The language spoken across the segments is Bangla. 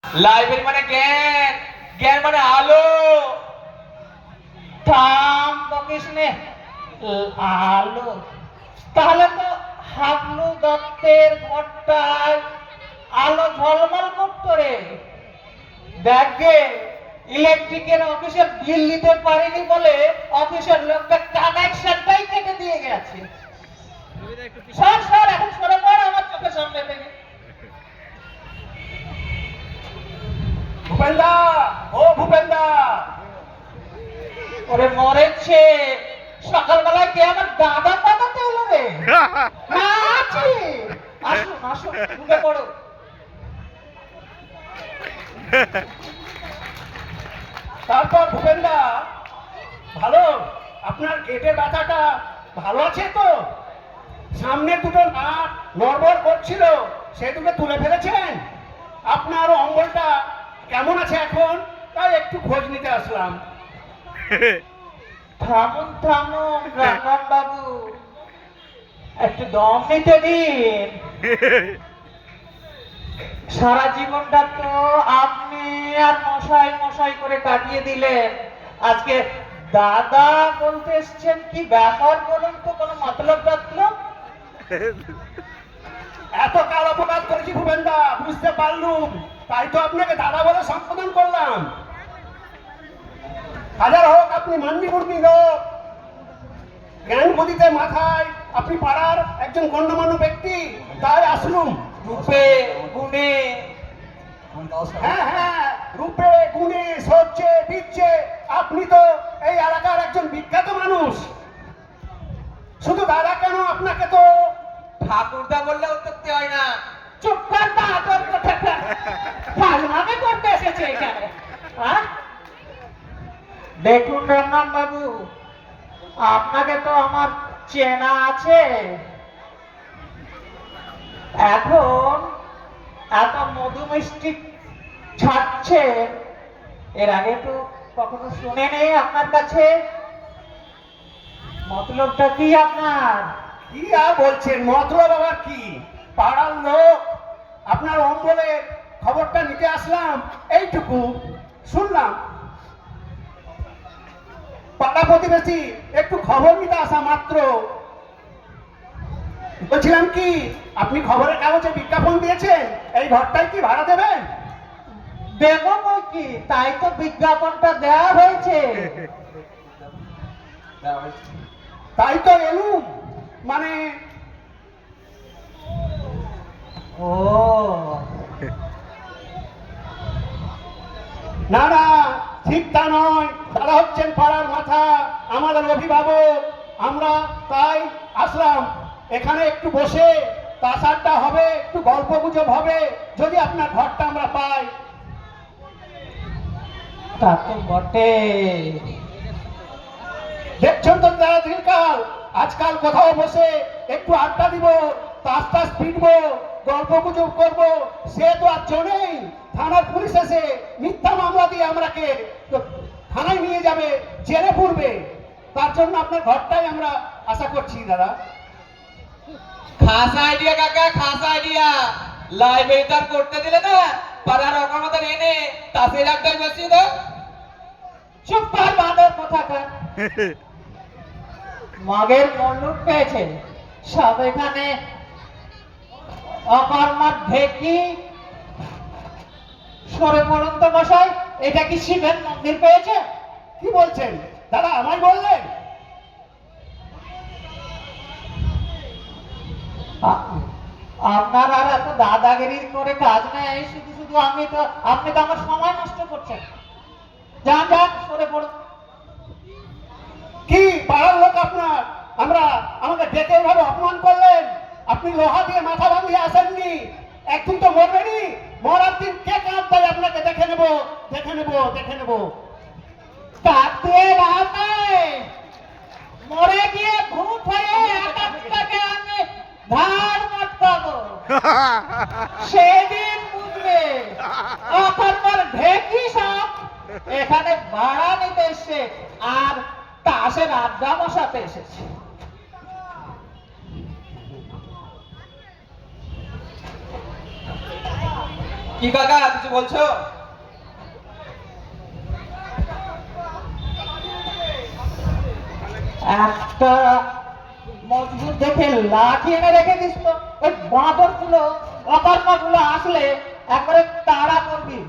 লাইব্রেরি মানে জ্ঞান, জ্ঞান মানে আলো। থাম বকিস নে। আলো তাহলে তো হাবলু দত্তের ঘরটায় আলো ঝলমল করতো রে। দেখবে ইলেকট্রিকের অফিসের বিল দিতে পারেনি বলে অফিসের লোকটা কানেকশনটাই কেটে দিয়ে গেছে। সর সর, এখন সরে পড় আমার চোখের সামনে থেকে। ভূপেন্দা, ও ভূপেন্দা, ওরে মরেছে, সকালবেলায় কে আমার দাদা পাতাতে এলো রে। না আছি, আসুন আসুন, ঢুকে পড়ো। তারপর ভূপেন্দা, ভালো, আপনার গেটে ব্যথাটা ভালো আছে তো? সামনে দুটো নাট নড়বড় করছিল, সে দুটো তুলে ফেলেছেন? আপনার অঙ্গলটা কেমন আছে এখন, তাই একটু খোঁজ নিতে আসলাম। থামুন থামুন রামরাম বাবু, একটু দম নিতে দিন। সারা জীবনটা তো আপনি আর মশাই মশাই করে কাটিয়ে দিলেন, আজকে দাদা বলতে এসছেন, কি ব্যাপার বলুন তো, কোনো মতলব টাতলব? এত কাল অপরাধ করেছি ভূপেন্দা, বুঝতে পারলুম, তাই তো আপনাকে দাদা বলে সম্বোধন করলাম। হাজার হোক আপনি মান্যি মুর্দি লোক, জ্ঞান বুদ্ধিতে মাথায় আপনি পাড়ার একজন গণ্যমান্য ব্যক্তি, তাই আসলুম। রূপে গুণে, হ্যাঁ হ্যাঁ, রূপে গুণে সহ্যে বিচ্ছে আপনি তো এই এলাকার একজন বিখ্যাত মানুষ। শুধু দাদা কেন, আপনাকে তো ঠাকুরদা বললে উত্তরতে হয় না। চুপ কর বা আদর কথা ফালমাকে করতে এসেছে এখানে। হ্যাঁ? দেখুন রামনাম বাবু, আপনাকে তো আমার চেনা আছে। এখন এত মধু মিষ্টি ছাড়ছে, এর আগে তো কখনো শুনে নেই আপনার কাছে। মতলবটা কি আপনার? কি আর বলছেন, মতলব আবার কি? পাড়ার লোক, আপনার অম্বলের খবরটা নিতে আসলাম, এইটুকু শুনলাম। পাড়া প্রতিবেশী একটু খবর নিতে আসা মাত্র। বলছিলাম কি, আপনি খবরের কাগজে বিজ্ঞাপন দিয়েছেন, এই ঘরটাই কি ভাড়া দেবেন? দেব বই কি, তাই তো বিজ্ঞাপনটা দেওয়া হয়েছে। তাই তো এলুম, মানে ও না না, ঠিক তা নয়, তারা হচ্ছেন পাড়ার মাথা, আমাদের অভিভাবক, আমরা তাই আসলাম। এখানে একটু বসে তাসারটা হবে, একটু গল্প গুজব হবে, যদি আপনার ঘরটা আমরা পাই। তা তো বটে। দেখছেন তো তারা দিনকাল, আজকাল কোথাও বসে একটু আড্ডা দিব, তাস টাস পিটবো, গল্প গুজব করবো, সে তো আর নেই। থানার পুলিশ এসে মিথ্যা মামলা দিয়ে আমরাকে থানায় নিয়ে যাবে, জেলে পড়বে। তার জন্য আপনার ঘরটাই আমরা আশা করছি দাদা। খাস আইডিয়া কাকা, খাস আইডিয়া। লাইব্রেরিটা করতে দিলে না, পাড়ার অকামতা এনে তাসের আড্ডায় বসিয়ে দাও। চুপ কর বাঁদর কোথাকার। মগের মল্লুক পেয়েছে সব এখানে অকর্মার ঢেকি। সরে পড়ুন তো মশাই, এটা কি শিবের মন্দির পেয়েছে? কি বলছেন দাদা, আমায় বললেন? আপনার আর এত দাদাগিরি করে কাজ নেই, শুধু শুধু আপনি তো আমার সময় নষ্ট করছেন। যান যান, সরে পড়ুন। কি পাড়ার লোক আপনার, আমরা আমাকে ডেকে এইভাবে অপমান করলেন? আপনি লোহা দিয়ে মাথা ভাঙিয়ে আসেননি, একদিন তো মরবেনি, মরার দিন কে কাঁদ দেয় আপনাকে দেখে নেব, দেখে নেব, দেখে নেব। তাতে লাভ নেই, মরে গিয়ে ভূত হয়ে একাত্তাকে আমি ধার মটকাবো, সেদিন বুঝবে। অকর্মার ঢেকি সব এখানে ভাড়া নিতে এসছে আর তাসের আড্ডা বসাতে এসেছে। কি কাকা কিছু বলছো? একটা মজবুত দেখে লাঠি এনে রেখে দিস তো, ওই বাঁদর গুলো অকর্মা গুলো আসলে একবারে তাড়া করবি।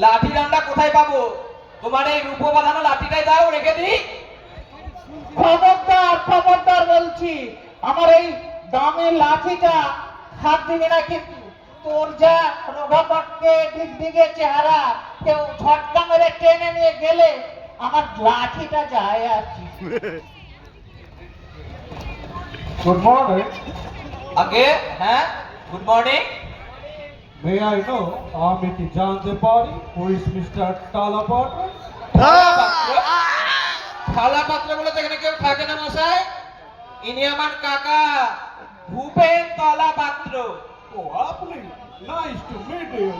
লাঠি ডান্ডা কোথায় পাবো? তোমার এই রূপ বাঁধানো লাঠিটাই দাও, রেখে দিই। খবরদার খবরদার বলছি, আমার এই দামি লাঠিটা হাত দিবি না কিন্তু। তোর যা রোগাপটকে দিকে চেহারা, কেউ ঝটকা মেরে টেনে নিয়ে গেলে আমার লাঠিটা যায় আর কি। Good morning. আগে হ্যাঁ, good morning. May I know আমি কি জানতে পারি হু ইজ মিস্টার টালাপাত্র? থালা পাত্র বলে তো এখানে কেউ থাকে না মশাই। ইনি আমার কাকা ভূপেন তলা পাত্র। ও আপনি, নাইস টু মিট ইউ।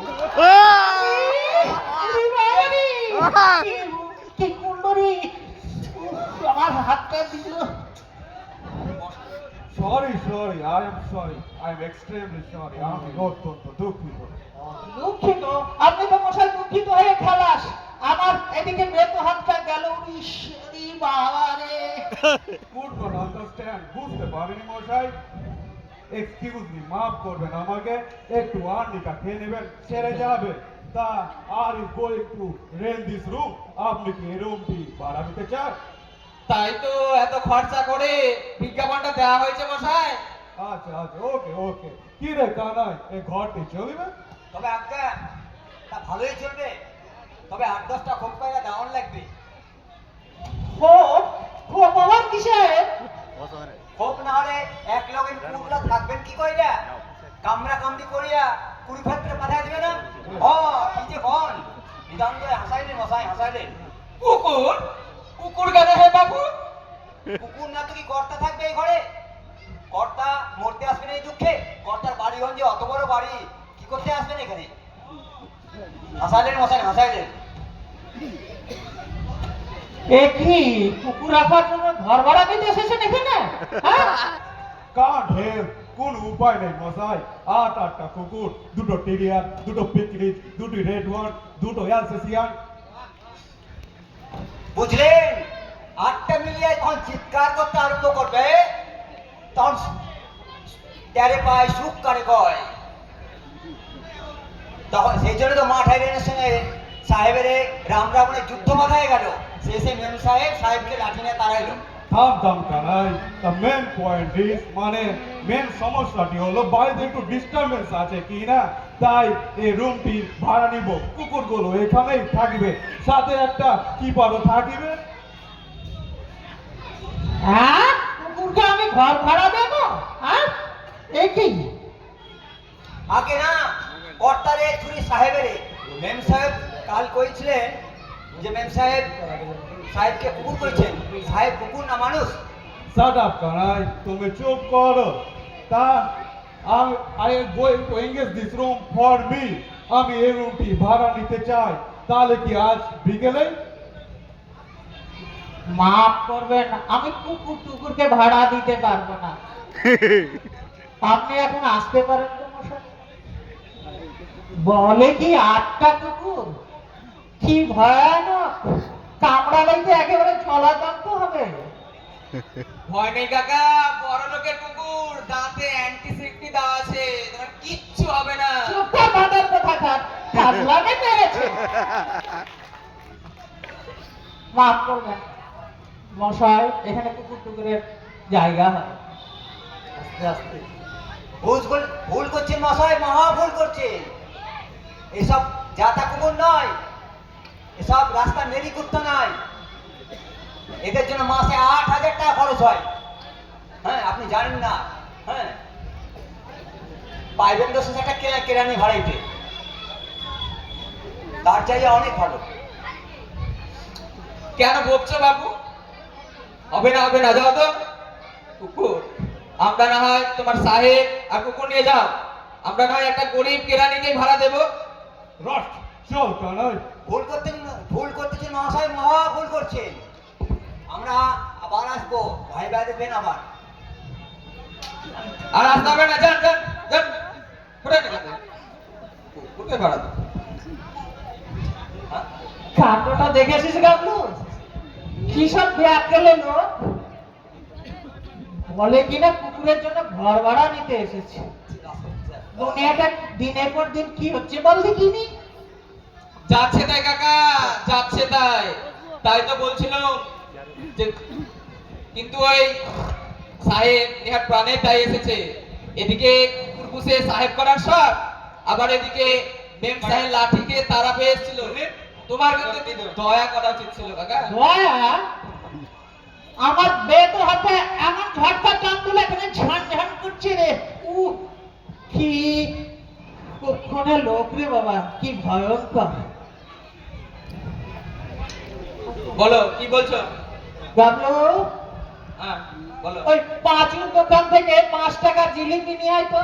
কি কুণ্ডরি, আমার হাতটা দিল। Sorry sorry, I am sorry, I am extremely sorry. আমি অত্যন্ত দুঃখিত। দুঃখিত? আপনি তো মশাই দুঃখিত হয়ে খালাস, আমার এদিকে বেতো হাতটা গেল। ঈশ্বরী বাবা রে। গুড নট আন্ডারস্ট্যান্ড, বুঝতে পারিনি মশাই। এক্সকিউজ মি, মাফ করবেন আমাকে। একটু আর্নিকা খেয়ে নেবেন, ছেড়ে যাবে। তা are you going to rent this room? আপনি কি এই রুমটি ভাড়া দিতে চান? তাই তো এত খরচা করে বিজ্ঞাপনটা দেওয়া হয়েছে মশাই। আচ্ছা আচ্ছা, ওকে ওকে। কি রে কানাই, এই ঘরটি চলবে? তবে আজ্ঞা তা ভালোই চলবে, তবে 8-10টা খোপ কয়লা দাওয়ান লাগবে। খোপ? খোপ আবার কিসের? খোপ না হলে এক লগে কুকুরগুলা থাকবেন কি কইরা? কামড়া কামড়ি করিয়া কুড়িক্ষেত্রে পাঠায় দিবে না? কি যে হন নিদান করে হাসাইলেন মশাই, হাসাইলেন। কুকুর? কুকুর কেন হে বাবু? কুকুর না তো কি কর্তা থাকবে এই ঘরে? কর্তা মরতে আসবেন এই দুঃখে? কর্তার বাড়িগঞ্জে অত বড় বাড়ি, কি করতে আসবেন এখানে? হাসাইলেন মশাই, হাসাইলেন। এ কি কুকুর রাখার জন্য ঘর ভাড়া দিতে এসেছেন এখানে? হ্যাঁ? কান্ট হেল্প, কোন উপায় নেই মশাই। 8-8টা কুকুর, 2টো টেরিয়ার, 2টো পিকনিক, 2টি রেড ওয়ান, 2টো অ্যালসেসিয়ান। বুঝলেন? 8টা মিলিয়ে তখন চিৎকার করতে আরম্ভ করবে, তখন ট্যারে পায় সুখ কারে কয়। তখন সেই জন্য তো মাঠাইলের সঙ্গে সাহেবের রাম রাবণের যুদ্ধ বাধায় গেল। শেষে মেম সাহেব সাহেবকে লাঠি নিয়ে তাড়াইলো। থাম থাম Kanai, the main point is, মানে মেন সমস্যাটি হলো বাড়িতে একটু ডিস্টারবেন্স আছে কি না, তাই এই রুমটি ভাড়া নিব। কুকুরগুলো এখানেই থাকবে, সাথে একটা কিপারও থাকিবে। হ্যাঁ? কুকুরকে আমি ঘর ভাড়া দেবো? হ্যাঁ? এ কি? আগে না কর্তারে চুরি সাহেবের মেম সাহেব কাল কইছিলেন যে মেম সাহেব সাহেবকে কুকুর কইছেন। সাহেব কুকুর না মানুষ। শাট আপ কানাই, তুমি চুপ করো। তা I am going to engage this room for me. আমি এই রুমটি ভাড়া নিতে চাই। তাহলে কি আজ বিকেলে? মাফ করবেন, আমি কুকুর টুকুরকে ভাড়া দিতে পারবো না। আপনি এখন আসতে পারেন তো মশাই? বলে কি 8টা কুকুর? কি ভয়ানক, কামড়ালেই তো একেবারে চলাতঙ্ক হবে। ভয় নেই কাকা, বড় লোকের কুকুর, দাঁতে অ্যান্টিসেপ্টিক দেওয়া আছে, তোমার কিচ্ছু হবে না। চুপটা বাঁধার কথা থাক, পাগলামে পেরেছে। মাফ করবেন মশাই, এখানে কুকুর টুকুরের জায়গা হয়। আস্তে আস্তে ভুল করছেন মশাই, মহা ভুল করছেন। এসব জাতা কুকুর নয়, এসব রাস্তা নেরি কুত্তা নয়। এদের জন্য মাসে 8,000 টাকা খরচ হয়। হ্যাঁ, আপনি জানেন না? হ্যাঁ, পাইবেন 10,000 টাকা কেরানি ভাড়াইতে, তার চাইতে অনেক ভালো। কেন বকছো বাবু? হবে না হবে না, যাও তো। কুকুর আমরা না হয় তোমার সাহেব আর কুকুর নিয়ে যাও, আমরা না হয় একটা গরিব কেরানিকে ভাড়া দেবো। রট, চল কানাই। ভুল করতেছেন মহাশয়, মহা ভুল করছেন। আমরা আবার আসবো, ভাই ভাই দেবেন আবার। আর আসতে হবে না, যান যান যান, ঘুরে নিন। কোথায় ভাড়া দেবো? হ্যাঁ? কাণ্ডটা দেখেছিস গাবলু? কি সব ব্যাকেলে লোক বলে কিনা কুকুরের জন্য ঘর ভাড়া নিতে এসেছে। দুনিয়াটা দিনের পর দিন কি হচ্ছে বল দেখিনি। যাচ্ছে তাই কাকা, যাচ্ছে তাই। তাই তো বলছিলাম যে কিন্তু ওই সাহেব নেহার প্রাণে তাই এসেছে। এদিকে কুকুর পুষে সাহেব করার শখ, আবার এদিকে মেম সাহেব লাঠিকে তারা পেয়ে এসেছিল। তোমার কিন্তু দয়া করা উচিত ছিল কাকা। দয়া? আমার বেতো হাতে এমন ঝটকা চান্দুল এখানে ঝান ঝান করছে রে। কি কখনো লোক রে বাবা, কি ভয়ঙ্কর। বলো কি বলছো? গাবলু, হ্যাঁ বলো। ওই পাঁচুর দোকান থেকে 5 টাকা জিলিপি নিয়ে আয় তো।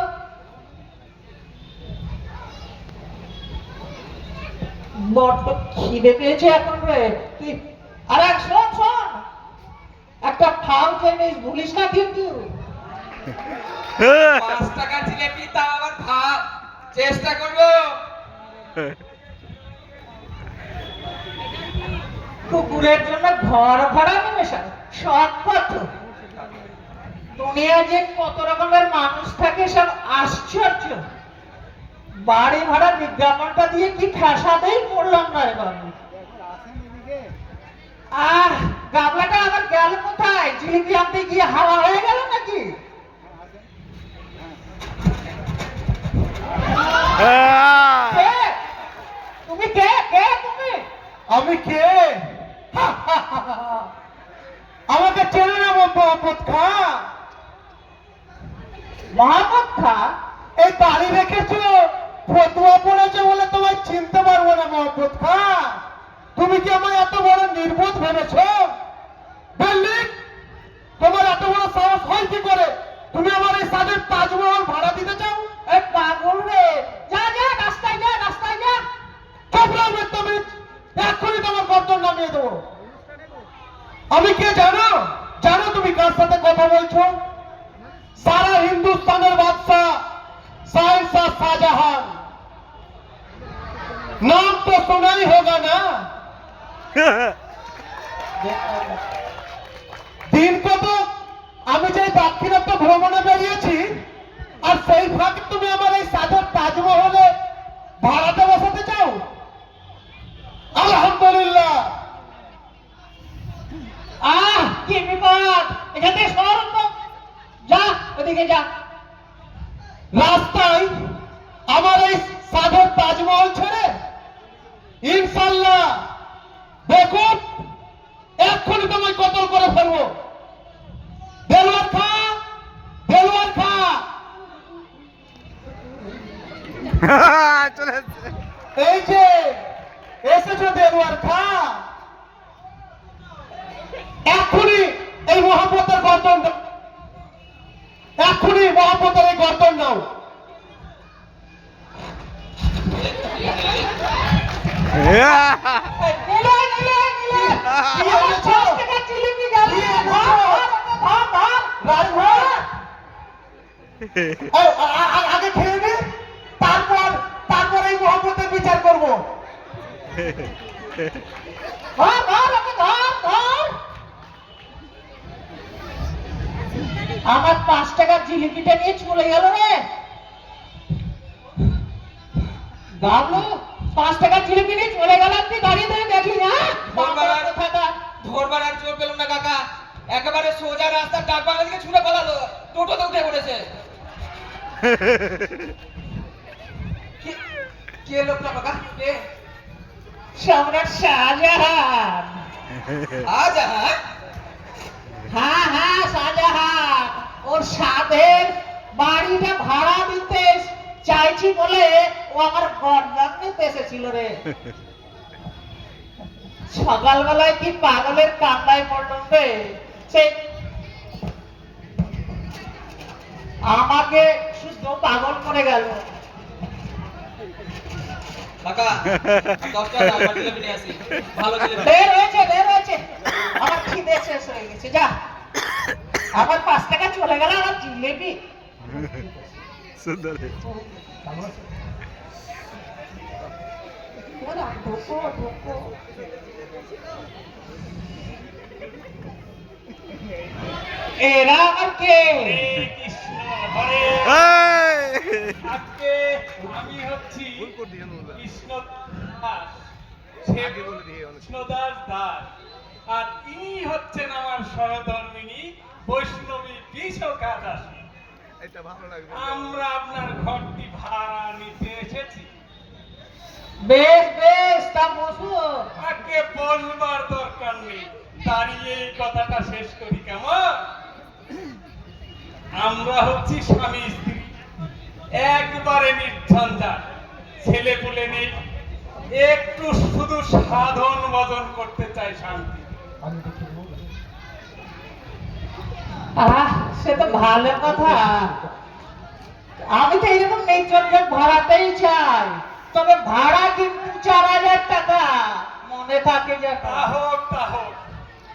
বড্ড খিদে পেয়েছে এখন রে তুই। আরে শোন শোন, একটা ফাউ জিনিস ভুলিস না কিন্তু। 5 টাকার জিলিপি তাও আবার ভাব, চেষ্টা করবো। কুকুরের জন্য ঘর ভাড়া নেবে সব কত। দুনিয়া যে কত রকমের মানুষ থাকে সব আশ্চর্য। বাড়ি ভাড়া বিজ্ঞাপনটা দিয়ে কি ফ্যাসাতেই পড়লাম না রে বাবু। গাবলাটা আবার গেল কোথায়? জিলিপি আনতে গিয়ে হাওয়া হয়ে গেল নাকি? কে? তুমি কে? কে তুমি? আমি কে? আমাকে চেনে না মোহাম্মদ খা? মোহাম্মদ খা? এই দাড়ি রেখেছো, ফতুয়া পড়েছে বলে তোমায় চিনতে পারবো না মোহাম্মদ খা। তুমি কি আমায় এত বড় নির্বোধ ভেবেছো? বিল্ডিং, তোমার এত বড় সাহস হয় কি করে? তুমি আমার এই সাদের তাজমহল ভাড়া দিতে চাও? এ পাগল রে, যা যা রাস্তায় যা, রাস্তায় যা। এক্ষুনি তোমার গর্দন নামিয়ে দেবো। আমি কে জানো? জানো তুমি কার সাথে কথা বলছো? সারা হিন্দুস্তানের বাদশাহ শাহেনশাহ শাহজাহান। নাম তো শোনাই হোগা না? দিন কত আমি যে দাক্ষিণাত্য ভ্রমণে বেরিয়েছি, আর সেই ফাঁকে তুমি আমার এই সাদের তাজমহলে ভাড়াতে বসাতে চাও? আলহামদুলিল্লাহ। কি বিপদ! এখান থেকে সর তো, যা ওদিকে যা। রাস্তায় আমার এই সাদের তাজমহল ছেড়ে ইনশাল্লাহ দেখুন এক্ষুনি তোমায় কতল করে ফেলবো। দেলোয়ার খা, দেলোয়ার খা। এই যে এসেছো দেলোয়ার খা, এক্ষুনি এই মোহাম্মতের গর্দন দাও। এক্ষুনি মোহাম্মতের এই গর্দন নাও। নিলে, নিলে, নিলে। কি আমার এনেছো? 5 টাকা জিলিপি গেল। কি এনেছো? ধর, ধর। রাজভাই, আগে খেয়ে নে, তারপর এই মোহাম্মতের বিচার করবো। ধর, ধর, ওকে ধর, ধর। আমার 5 টাকার জিলিপিটা নিয়ে চলে গেল রে। গাবলু, 5 টাকার জিলিপি নিয়ে চলে গেল, তুই দাঁড়িয়ে দাঁড়িয়ে দেখলি না? ধরবার আর জোর পেলাম না কাকা, একেবারে সোজা রাস্তার ডাক বাংলা দিকে ছুটে পালালো, টোটোতে উঠে পড়েছে। কে লোকটা কাকা? কে? সম্রাট শাহজাহান। শাহজাহান? হ্যাঁ হ্যাঁ, শাহজাহান। ওর সাধের বাড়িটা ভাড়া দিতে চাইছি বলে ও আমার গর্দান নিতে এসেছিল রে। সকালবেলায় কি পাগলের কান্দায় পড়লাম রে। সে আমাকে শুদ্ধ পাগল করে গেল। কাকা 10 টাকা দাও, আমার জিলিপি নিয়ে আসি, ভালো জিলিপি। বের হয়েছে, বের হয়েছে। আমার খিদে শেষ হয়ে গেছে, যা। আমার 5 টাকা চলে গেল, আমার জিলিপি। সুন্দর। না, ঢোকো ঢোকো। এরা আবার কে? আজকে আমি হচ্ছি কৃষ্ণদাস, কৃষ্ণদাস দাস, আর ইনি হচ্ছেন আমার সহধর্মিনী বৈষ্ণবী বিশাখা দাসী। আমরা আপনার ঘরটি ভাড়া নিতে এসেছি। বেশ বেশ, তা বসো। তাকে বলবার দরকার নেই, দাঁড়িয়ে এই কথাটা শেষ করি কেমন? আমরা হচ্ছি স্বামী স্ত্রী, একবারে নির্ঝঞ্ঝাট, ছেলে পুলে নেই, একটু শুধু সাধন ভজন করতে চাই শান্তি। সে তো ভালো কথা। আমি তো এরকম নির্ঝঞ্ঝাট ভাড়াতেই চাই, তবে ভাড়া কিন্তু 4000 টাকা, মনে থাকে যে। তা হোক তা হোক,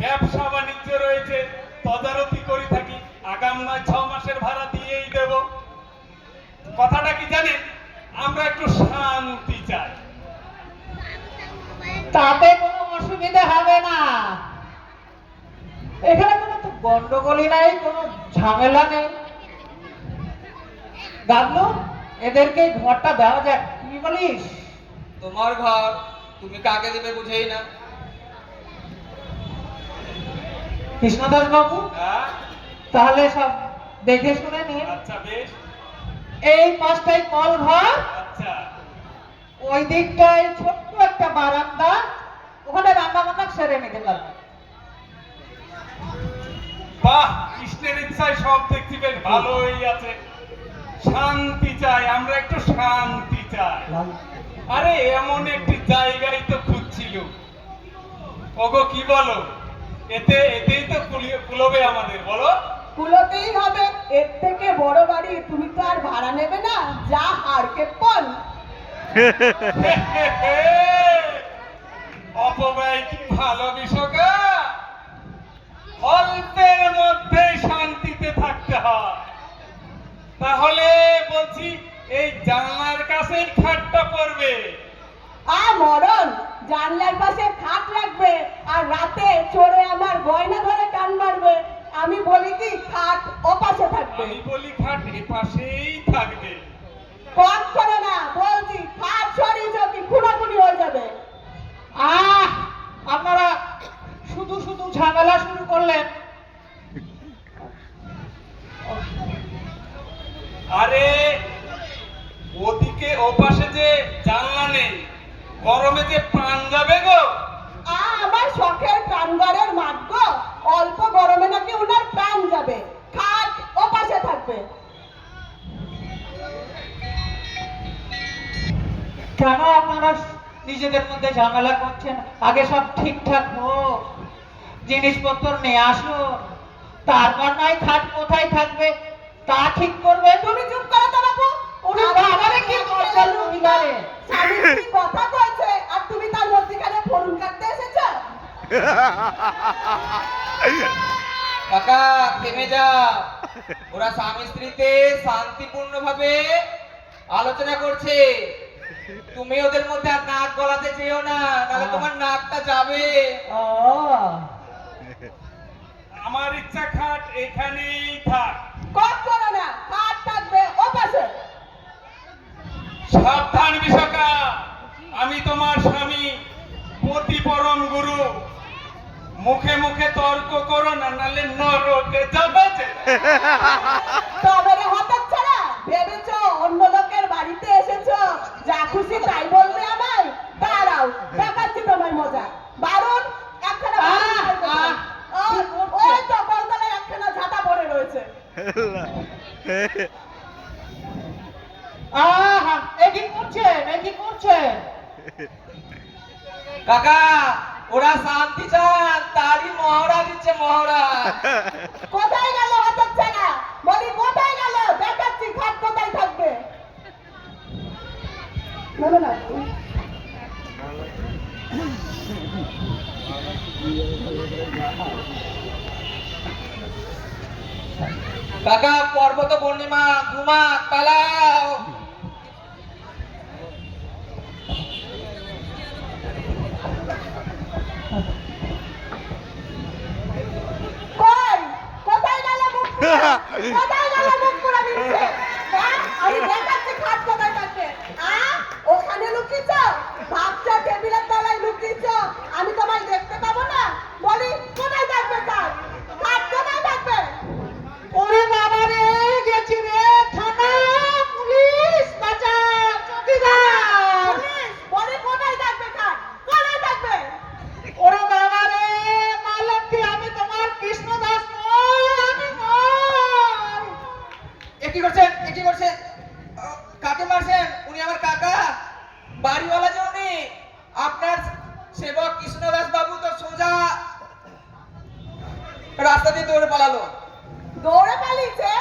ব্যবসা বাণিজ্য রয়েছে, তদারকি করে থাকি, আগাম নয় 6 মাসের ভাড়া দিয়েই দেব। কথাটা কি জানেন, আমরা একটু শান্তি চাই। তাতে কোনো অসুবিধা হবে না, এখানে কোনো তো গন্ডগোলই নাই, কোনো ঝামেলা নেই। গাবলু, এদেরকে এই ঘরটা দেওয়া যাক, কি বলিস? তোমার ঘর, তুমি কাকে দিবে বুঝেই না। কৃষ্ণদাস বাবু, হ্যাঁ? তাহলে সব দেখে শুনে নিন। আচ্ছা বেশ। এই পাশটায় কল ঘর, আচ্ছা ওই দিকটায় ছোট্ট একটা বারান্দা, ওখানে রান্না বান্না সেরে নিতে পারবেন। বাহ, কৃষ্ণের ইচ্ছায় সব দেখছি বেশ ভালোই আছে। শান্তি চাই, আমরা একটু শান্তি চাই। আরে এমন একটি জায়গায় তো খুঁজছিল। ওগো কি বলো, এতেই তো কুলবে আমাদের, বলো? কুলোতেই হবে, এর থেকে বড় বাড়ি তুমি তো আর ভাড়া নেবে না, যা হারকেট পন। অপব্যয় কি ভালো বিশ্বকা? অল্পের মধ্যেই শান্তিতে থাকতে হয়। তাহলে বলছি এই জানলার কাছেই খাটটা পড়বে। মরণ, জানলার পাশে খাট রাখবে আর রাতে চোরে আমার গয়না ধরে টান মারবে। আমি বলি কি খাট ও পাশে থাকবে। আমি বলি খাট এ পাশেই থাকবে। পথ করে না, বলছি খাট সরিয়ে যদি খুনাখুনি হয়ে যাবে। আপনারা শুধু শুধু ঝামেলা শুরু করলেন। আরে ওদিকে ওপাশে যে জানলা নেই, গরমে যে প্রাণ যাবে গো। আমার শখের প্রাণগড়ের মাঠ গো, অল্প গরমে নাকি ওনার প্রাণ যাবে। খাট ও পাশে থাকবে। কেন আপনারা নিজেদের মধ্যে ঝামেলা করছেন? আগে সব ঠিকঠাক হোক, জিনিসপত্র নিয়ে আসুন, তারপর নয় খাট কোথায় থাকবে তা ঠিক করবে। তুমি চুপ করো তো বাবু। উনি বাবারে কি করছেন মহিলারে? স্বামী স্ত্রী কথা কইছে আর তুমি তার মধ্যখানে ফোন কাটতে এসেছো। কাকা থেমে যা, ওরা স্বামী স্ত্রীতে শান্তিপূর্ণ ভাবে আলোচনা করছে, তুমি ওদের মধ্যে আর নাক গলাতে চেয়েও না, নাহলে তোমার নাকটা যাবে। ও, আমার ইচ্ছা খাট এখানেই থাক। কত করো না, খাট থাকবে ও পাশে। সাবধান বিশাখা, আমি তোমার স্বামী, পতি পরম গুরু। মুখে মুখে তর্ক করো না, নালে নরকে যাবে যে। তবে রে হতচ্ছাড়া, ভেবেছো অন্য লোকের বাড়িতে এসেছো, যা খুশি তাই বলবে আমায়? দাঁড়াও, দেখাচ্ছি তোমায় মজা। বারুন, একখানা ওই তো কলতলায় একখানা ঝাঁটা পড়ে রয়েছে। আহা, এ কি করছেন, এ কি করছেন? কাকা ওরা শান্তি চান, তারই মহড়া দিচ্ছে, মহড়া। কোথায় গেল হতচ্ছাড়া? বলি কোথায় গেল? দেখাচ্ছি খাট কোথায় থাকবে। না না না, কাকা পর্বত পূর্ণিমা, ধুমা পালাও। আপনার সেবক কৃষ্ণদাস বাবু তো সোজা রাস্তা দিয়ে দৌড়ে পালালো। দৌড়ে পালিয়েছে?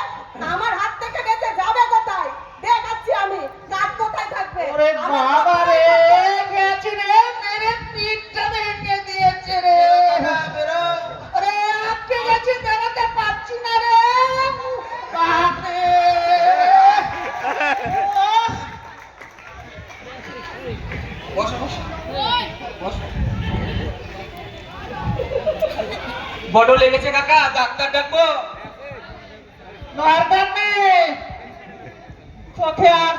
আমার হাত থেকে বেঁচে যাবে কোথায়? দেখাচ্ছি আমি কাজ কোথায় থাকবে। ওরে আমার বাবা রে, কোথায় থাকবে? গেছে রে, মেরে পিঠটা ভেঙে দিয়েছে রে। বেরো। আরে আটকে গেছে, বেরোতে পারছি না রে। বাপরে। ওহ, বসো বসো বসো। বড় লেগেছে কাকা, ডাক্তার ডাকবো? দরকার নেই। চোখে আর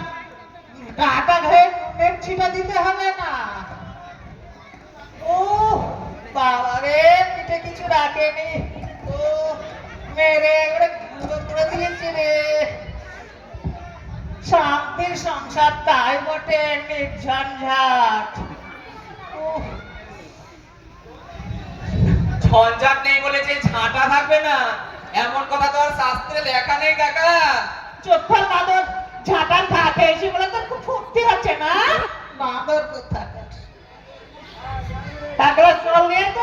ঢাকা ঘরে নুনের ছিটা দিতে হবে না। ও বাবা রে, পিঠে কিছু রাখেনি। ও মেরে একবারে গুঁড়ো করে দিয়েছে রে। শান্তির সংসার তাই বটে, নির্ঝঞ্ঝাট। উহ, ঝঞ্ঝাট নেই বলে যে ঝাঁটা থাকবে না এমন কথা তো আর শাস্ত্রে লেখা নেই কাকা। চোখ ফল বাঁদর, ঝাঁটার খা খেয়েছি বলে তোর খুব ফুর্তি হচ্ছে না? বাঁদর কোথাকার। এক গ্লাস জল নিয়ে তো।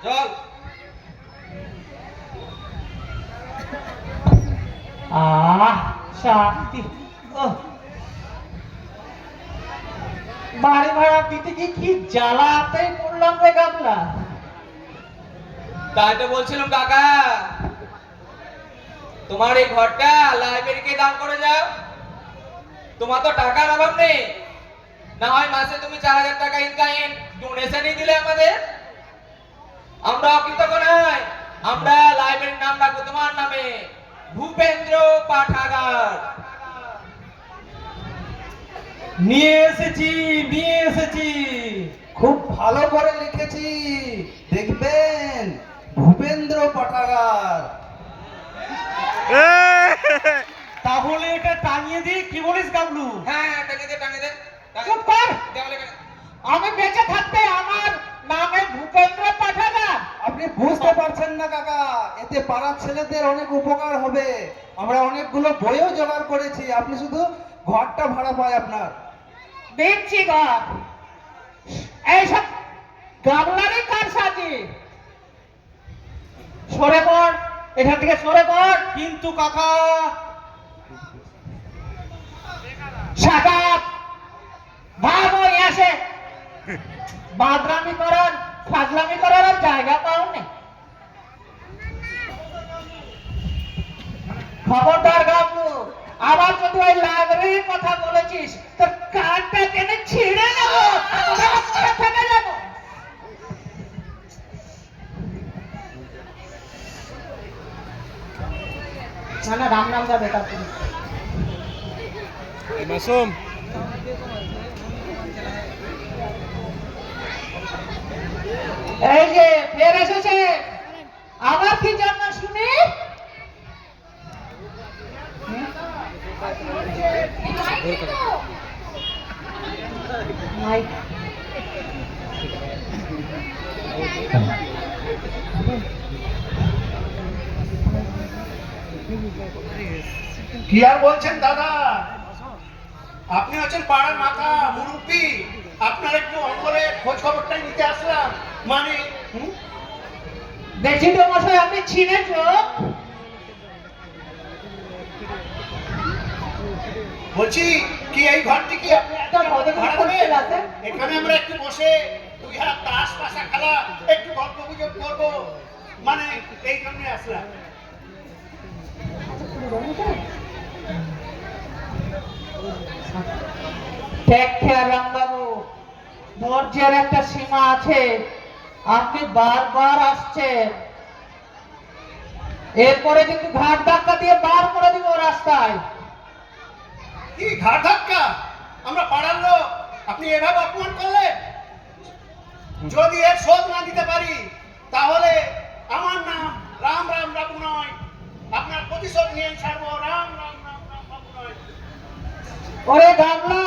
চল। শান্তি। ওহ, বাড়ি ভাড়া দিতে গিয়ে কি জ্বালাতেই পড়লাম রে গামলা। তাই তো বলছিলাম কাকা, তোমার এই ঘরটা লাইব্রেরিকে দান করে যাও। তোমার তো টাকার অভাব নেই, না হয় মাসে তুমি 4000 টাকা ইনকাম ডোনেশনই দিলে আমাদের। আমরা অকৃতজ্ঞ নয়, আমরা লাইব্রেরির নাম রাখবো তোমার নামে, ভূপেন্দ্র পাঠাগার। নিয়ে এসেছি, খুব ভালো করে লিখেছি, দেখবেন ভূপেন্দ্র পাঠাগার। তাহলে এটা টাঙিয়ে দিই, কি বলিস গাবলু? হ্যাঁ টাঙিয়ে দে টাঙিয়ে দে। চুপ কর। দেওয়ালে টাঙিয়ে দে। আমি বেঁচে থাকতে আমার নামে ভূপেন্দ্র পাঠাগার। আপনি বুঝতে পারছেন না কাকা, এতে পাড়ার ছেলেদের অনেক উপকার হবে। আমরা অনেকগুলো বইও জোগাড় করেছি, আপনি শুধু ঘরটা ভাড়া পায় আপনার। দেখছি ঘর। এইসব গামলারই কার সাথে? সরে পড়, এখান থেকে সরে পড়। কিন্তু কাকা, শাকাপ ভাগো এসে বাদরামি করার, ফাজলামি করার আর জায়গা পাও নি। খবরদার গাবলু, আবার যদি ওই লাইব্রেরির কথা বলেছিস তোর কানটা টেনে ছিঁড়ে নেবো, থেকে যাবো। না না, রাম নাম যাবে তারপরে। মাসুম এই যে ফের এসেছে, আবার কি জন্য শুনি? মাইক। কি আর বলছেন দাদা, আপনি হচ্ছেন পাড়ার মাথা মুরব্বী, আপনার একটু অঙ্গলে খোঁজ খবরটাই নিতে আসলাম। মানে দেখছি তো মশাই, আপনি ছিনে চোখ। বলছি কি এই ঘরটি কি আপনি তোর ওদের ভাড়া করতে দেবেন? আছে? এখানে আমরা একটু বসে দুই হাত তাস পাশা খেলা, একটু গল্প গুজব করবো, মানে এই জন্য আসলাম। টেক কেয়ার রামবাবু, ধৈর্যের একটা সীমা আছে। আপনি বারবার আসছেন, এরপরে কিন্তু ঘাট ধাক্কা দিয়ে বার করে দিব রাস্তায়। কি ঘাট ধাক্কা? আমরা পাড়ার লোক, আপনি এভাবে অপমান করলে? যদি এর শোধ না দিতে পারি তাহলে আমার নাম রাম রাম বাবু নয়, আপনার প্রতিশোধ নিয়ে ছাড়বো। রাম রাম রাম রাম বাবু নয়। ওরে গামলা,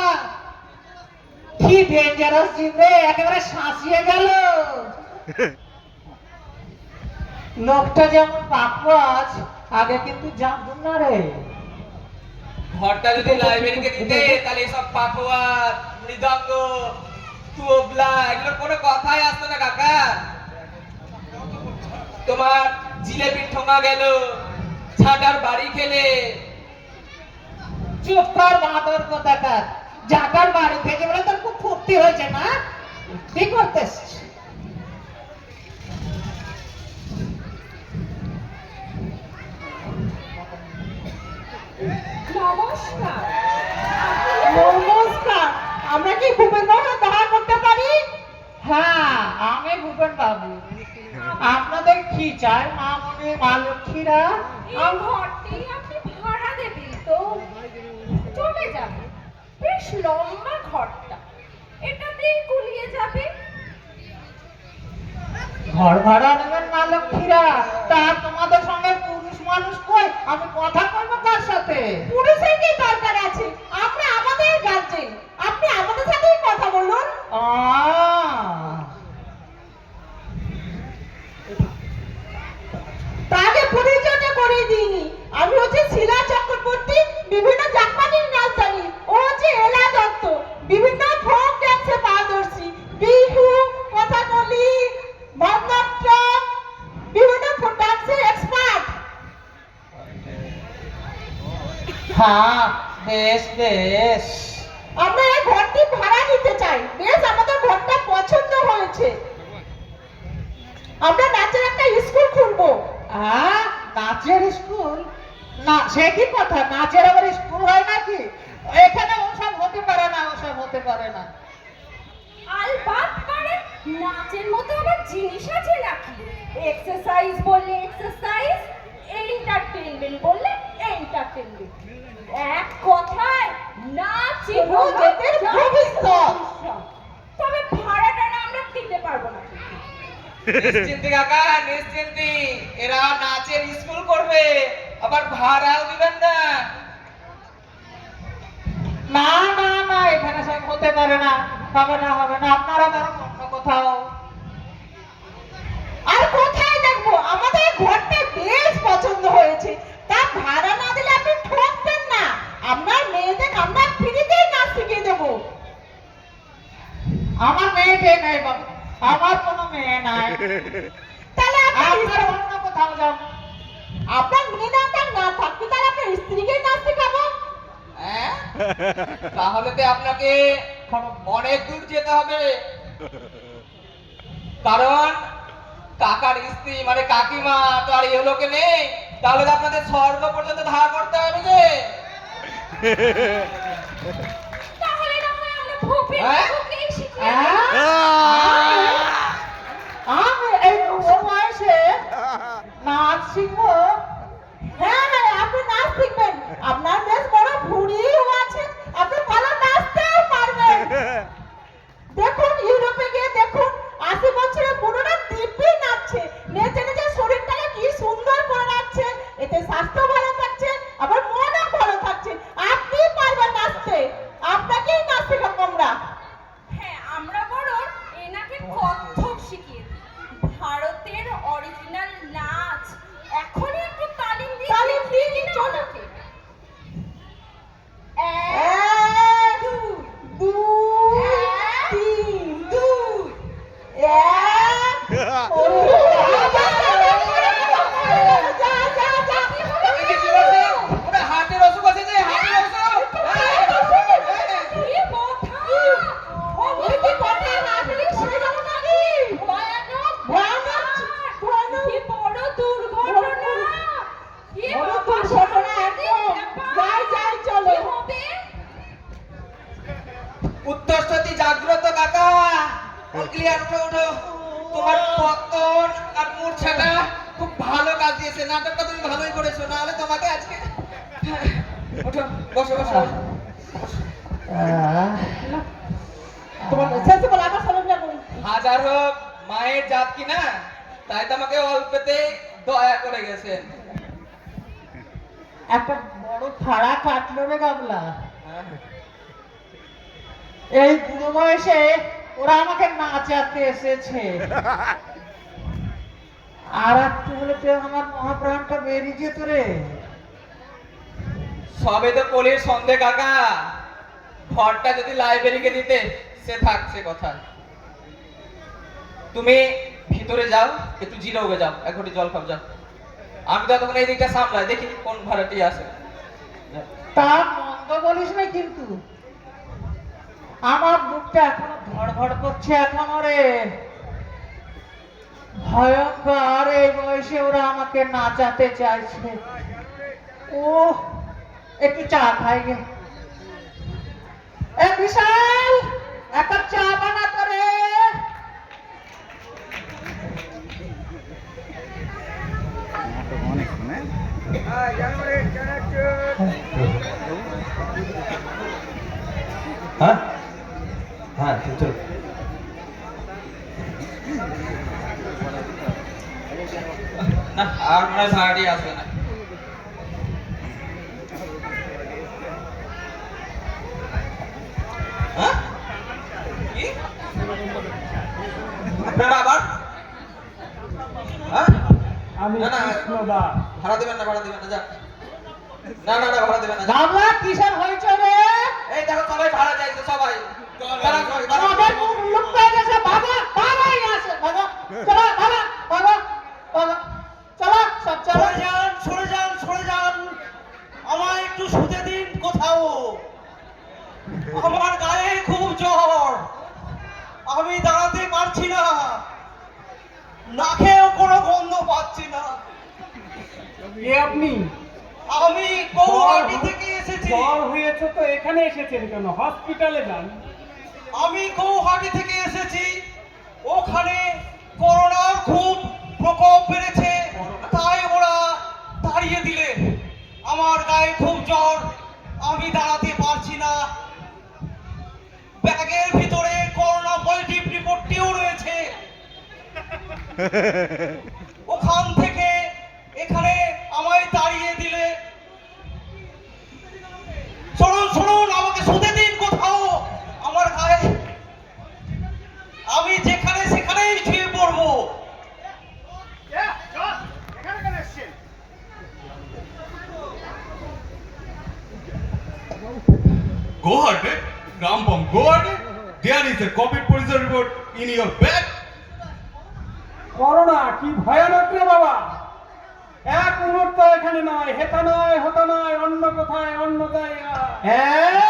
কি ডেঞ্জারাস জিন্দে, একেবারে শাঁসিয়ে গেল। লোকটা যেমন পাকবাজ, আগে কিন্তু জানতুম না রে। ঘরটা যদি লাইব্রেরিকে দিতে তাহলে সব পাখোয়ার মৃদঙ্গ তুয়োব তোবলা এগুলো কোনো কথাই আসতো না কাকা। তোমার জিলেপির ঠোঙা গেল, ছাটার বাড়ি খেলে। চুপ কর বাঁদর কোথাকার, জাটার বাড়ি থেকে বলে তোর খুব ফুর্তি হয়েছে না? কি করতেছ? নমস্কার। নমস্কার, আমরা কি ভূপেন বাবুর দেখা করতে পারি? হ্যাঁ, আমি ভূপেন বাবু। আপনাদের কি চাই মামনি মা লক্ষ্মীরা? এই ঘরটি আপনি ভাড়া দেবেন তো? চলে যাবে, বেশ লম্বা ঘরটা, এটাতেই গুলিয়ে যাবে। ঘর ভাড়া নেবেন মা লক্ষ্মীরা? তা তোমাদের সঙ্গে পুরুষ মানুষ কই? আমি কথা বলবো কার সাথে? পুলিশের কি দরকার আছে? আমরা আমাদের গার্জেন, আপনি আমাদের সাথেই কথা বলুন। তাকে পরিচয়টা করে দিইনি, আমি হচ্ছে শিলা চক্রবর্তী, বিভিন্ন জাপানির নাচ জানি। ও হচ্ছে এলা দত্ত, বিভিন্ন ফোক ড্যান্সে পারদর্শী, বিহু, কথাকলি, ভরতনাট্যম, বিভিন্ন ডান্সে এক্সপার্ট। হ্যাঁ, বেশ বেশ। আমরা এই ঘরটি ভাড়া নিতে চাই। বেশ, আমাদের ঘরটা পছন্দ হয়েছে। আমরা নাচের একটা স্কুল খুলবো। নাচের স্কুল? না, সে কি কথা? নাচের আবার স্কুল হয় নাকি? এখানে ওসব হতে পারে না, ওসব হতে পারে না। আলবাত পারে, নাচের মতো আবার জিনিস আছে নাকি? এক্সারসাইজ বললে এক্সারসাইজ, এন্টারটেইনমেন্ট বললে এন্টারটেইনমেন্ট। এক কথায় নাচই হলো জগতের ভবিষ্যৎ। তবে ভাড়াটা না আমরা দিতে পারবো না। নিশ্চিন্তি কাকা, নিশ্চিন্তি। এরা নাচের স্কুল করবে, আবার ভাড়াও দিবেন না। না না না, এখানে সব হতে পারে না, হবে না হবে না। আপনারা ধরো অন্য কোথাও। আর কোথায় দেখবো? আমাদের ঘরটা বেশ পছন্দ হয়েছে, তা ভাড়া না দিলে আপনি ঠকবেন না। আপনার মেয়েদের আমরা ফ্রিতেই নাচ শিখিয়ে দেবো। আমার মেয়ে টেয়ে নেই বাবু, আমার কোনো মেয়ে নাই। তাহলে আপনারা অন্য কোথাও যান। আপনার মেয়ে না থাকবে, তাহলে আপনার স্ত্রীকেই নাচ শেখাবো। হ্যাঁ? তাহলে তো আপনাকে অনেক দূর যেতে হবে, কারণ কাকার স্ত্রী মানে কাকিমা তো আর এগুলোকে নেই। তাহলে তো আপনাদের স্বর্গ পর্যন্ত ধার করতে হবে যে। তাহলে না হয় আমরা ভূপেন হ্যাঁ? বাবুকেই শিখিয়ে আমি এই বয়সে নাচ শিখবো? হ্যাঁ হ্যাঁ, আপনি নাচ শিখবেন। আপনার বেশ বড় ভুঁড়িও আছে, আপনি ভালো নাচতেও পারবেন। দেখুন, ইউরোপে গিয়ে দেখুন, 80 বছরের বুড়োরা দিব্যি নাচছে, নেচে নেচে শরীরটাকে কি সুন্দর করে নাচছে। এতে স্বাস্থ্য ভালো থাকছে, আবার মনও ভালো থাকছে। আপনি পারবেন নাচতে, আপনাকেই নাচ শেখাবো আমরা। হ্যাঁ, আমরা বরং এনাকে কত্থক শিখিয়ে দিই। ভারতের অরিজিনাল নাচ। এখনই একটু তালিম দিই। তালিম দিয়ে দিন, চলো। ওনাকে। এক, দুই, তিন, দুই, এক। যা, যা, যা। এই যে কি বলছে? ওটা হার্টের অসুখ আছে যে, হার্টের অসুখ। কি কথা? ওই কি কথা, নাচলে সেরে গেল নাকি? ভয়ানক, ভয়ানক, ভয়ানক। কি বড় দুর্ঘটনা! কি বড় বাবা, দুর্ঘটনা একদম। যাই, যাই, চলো। কি হবে? উত্তরস্বতী জাগ্রত কাকা, ক্লিয়ার, উঠো উঠো। তোমার পতন আর মূর্ছাটা খুব ভালো কাজ দিয়েছে। নাটকটা তুমি ভালোই করেছো, নাহলে তোমাকে আজকে। ওঠো, বসো বসো বসো। তোমার শেষে বলে আমার সামনে যাবো। হাজার হোক মায়ের জাত কি না, তাই তোমাকে অল্পতে দয়া করে গেছেন। একটা বড় খাড়া কাটলো রে গাবলা। এই বুড়ো বয়সে ওরা আমাকে নাচাতে এসেছে, আর একটু হলে তো আমার মহাপ্রাণটা বেরিয়ে যেত রে। সবে তো কলির সন্ধে কাকা, ঘরটা যদি লাইব্রেরিকে দিতে সে থাকছে কথা। তুমি ভিতরে যাও, একটু জিরাও গে যাও, এক ঘটি জল খাও যাও। আমি তো তখন এই দিকটা সামলাই, দেখি কোন ভাড়াটি আছে। তা মন্দ বলিস না কিন্তু, আমার বুকটা এখনো ধড়ফড় করছে এখনো রে। ভয়ঙ্কর, এই বয়সে ওরা আমাকে নাচাতে চাইছে। ও একটু চা খাই গে। এ বিশাল, এক কাপ চা বানা করে। হ্যাঁ হ্যাঁ চল। না আর মনে হয় ভাড়াটি আসবে না। হ্যাঁ কি আপনারা আবার হ্যাঁ আমি না, না। কৃষ্ণদা। ভাড়া দেবেন না, ভাড়া দেবেন না, যা। না না না ভাড়া দেবেন না, যা। বাবা কিসের হয়েছে রে? এই দেখো সবাই ভাড়া চাইছে, সবাই দাঁড়াও, সবাই দাঁড়াও। আমাদের মুখ লুকায় গেছে। বাবা বাবাই আছে বাবা। চলো বাবা বাবা বাবা, চলো সব চলো। সরে যান, সরে যান। আমায় একটু শুতে দিন কোথাও। আমার গায়ে খুব জ্বর, আমি দাঁড়াতে পারছি না, নাকেও কোনো গন্ধ পাচ্ছি না। কে আপনি? আমি গৌহাটি থেকে এসেছি। জ্বর হয়েছে তো এখানে এসেছেন কেন? হসপিটালে যান। আমি গৌহাটি থেকে এসেছি, ওখানে করোনার খুব প্রকোপ বেড়েছে, তাই ওরা তাড়িয়ে দিলে। আমার গায়ে খুব জ্বর, আমি দাঁড়াতে পারছি না। ব্যাগের ভিতরে করোনা পজিটিভ রিপোর্টটিও রয়েছে। ওখান থেকে এখানে আমায় তাড়িয়ে দিলে। শুনুন শুনুন, আমাকে শুতে দিন কোথাও। আমার গায়ে, আমি যেখানে সেখানেই শুয়ে পড়বো। Guwahati, come from Guwahati. There is a COVID positive report in your bag. Corona কি ভয়ানক রে বাবা! এক মুহূর্ত এখানে নয়, হেতা নয়, হতা নয়, অন্য কোথায় অন্য জায়গা। হ্যাঁ,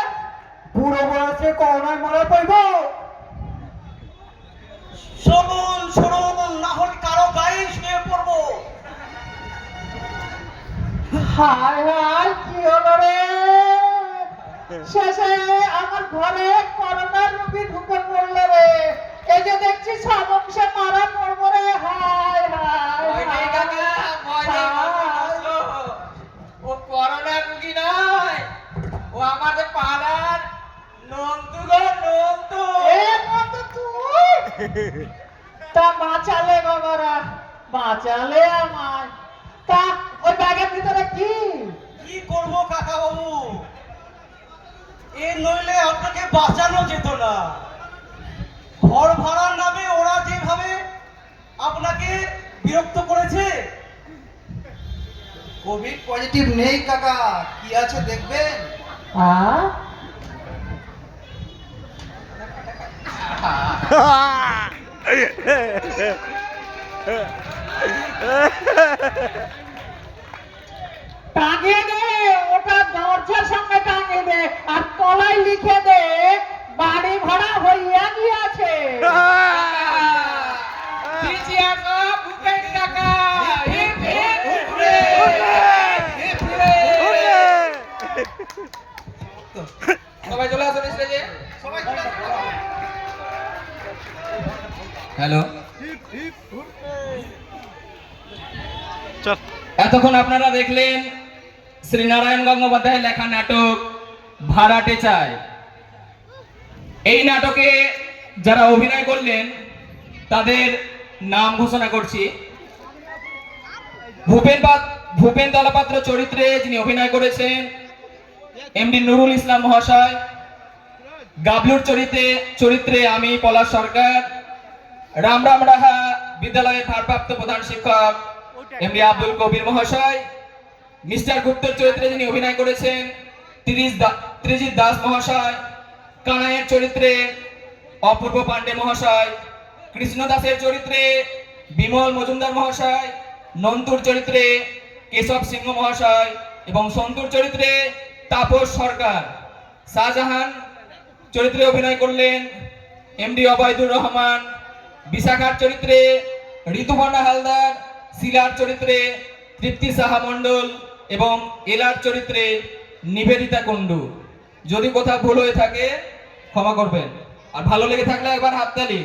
বুড়ো বয়সে করোনায় মারা পাইব। শুনুন শুনুন, না হলে কারো গায়ে শুয়ে পড়বো। হায় হায়, কি হলো রে? শেষে আমার ঘরে করোনার রোগী ঢুকে পড়লো রে। এই যে দেখছি সব অংশে মারা পড়বো রে। হায় হায় ভয় নেই কাকা, ভয় নেই, বসো, বসো। ও করোনার রোগী নয়, ও আমাদের পাড়ার নন্দু গো, নন্দু। এ কত তুই? তা বাঁচালে বাবারা, বাঁচালে আমায়। তা ওই ব্যাগের ভিতরে কি? কি করবো কাকা বাবু, এ নইলে আপনাকে বাঁচানো যেত না। ঘর ভাড়ার নামে ওরা যেভাবে আপনাকে বিরক্ত করেছে। কোভিড পজিটিভ নেই কাকা, কি আছে দেখবেন। হ্যাঁ, টাঙিয়ে দে, ওটা দরজার সঙ্গে টাঙিয়ে দে, আর তলায় লিখে দে বাড়ি ভাড়া হইয়া গিয়াছে। দিছি আগো, ভূপেন কাকা। Hip hip hurray, hip hurray. সবাই চলে আসুন স্টেজে। সবাই চলে আসুন। হ্যালো, এতক্ষণ আপনারা দেখলেন শ্রী নারায়ণ গঙ্গোপাধ্যায়ের লেখা নাটক ভাড়াটে চায়। এই নাটকে যারা অভিনয় করলেন তাদের নাম ঘোষণা করছি। ভূপেন দলপাত্র চরিত্রে যিনি অভিনয় করেছেন এমডি নুরুল ইসলাম মহাশয়। গাবলুর চরিত্রে আমি পলাশ সরকার। রাম রাম রাহা বিদ্যালয়ের ভারপ্রাপ্ত প্রধান শিক্ষক এমডি আব্দুল কবির মহাশয়। মিস্টার গুপ্তর চরিত্রে যিনি অভিনয় করেছেন ত্রিজিৎ দাস মহাশয়। কানাইয়ের চরিত্রে অপূর্ব পান্ডে মহাশয়। কৃষ্ণ দাসের চরিত্রে বিমল মজুমদার মহাশয়, নন্টুর চরিত্রে কেশব সিংহ মহাশয় এবং সন্তুর চরিত্রে তাপস সরকার। শাহজাহান চরিত্রে অভিনয় করলেন এমডি অবায়দুর রহমান। বিশাখার চরিত্রে ঋতুপর্ণা হালদার, শিলার চরিত্রে তৃপ্তি সাহা মণ্ডল এবং এলার চরিত্রে নিবেদিতা কুণ্ডু। যদি কোথাও ভুল হয়ে থাকে ক্ষমা করবেন, আর ভালো লেগে থাকলে একবার হাততালি।